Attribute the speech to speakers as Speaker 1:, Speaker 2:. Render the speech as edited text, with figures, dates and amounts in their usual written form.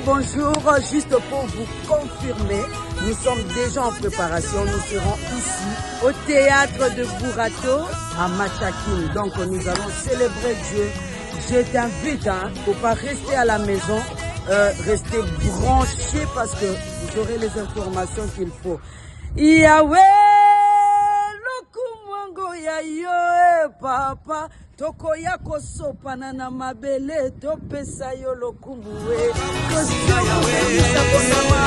Speaker 1: bonjour, juste pour vous confirmer, nous sommes déjà en préparation, nous serons ici au théâtre de Bourato à Machakin. Donc nous allons célébrer Dieu. Je t'invite, faut pas rester à la maison, rester branché parce que vous aurez les informations qu'il faut. Yahweh, lokumongo ya yo papa. Toko yako sopa na mabele to pesa yo lokumbuwe kosia yo bonama